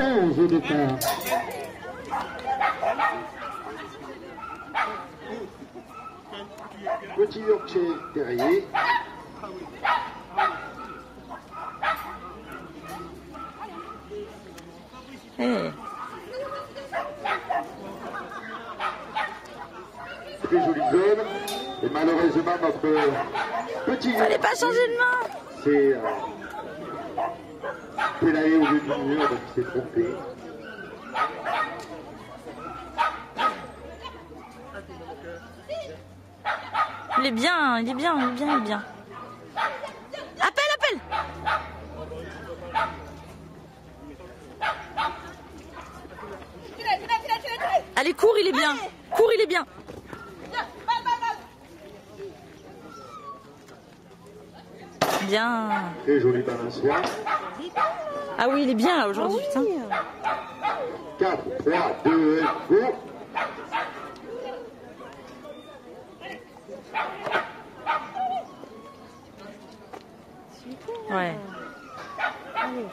11 au départ. Petit Yorkshire terrier. Hey. Très jolie zone. Et malheureusement, notre petit Fallait pas changer de main. c'est pédalé au lieu du mur, donc il s'est trompé. Il est bien, il est bien, il est bien, il est bien. Appelle, appelle. Allez, cours, il est bien. Cours, il est bien. Bien. Très joli balançoire. Ah oui, il est bien là aujourd'hui, putain. 4, 3, 2, 1, go. Ouais. Allez.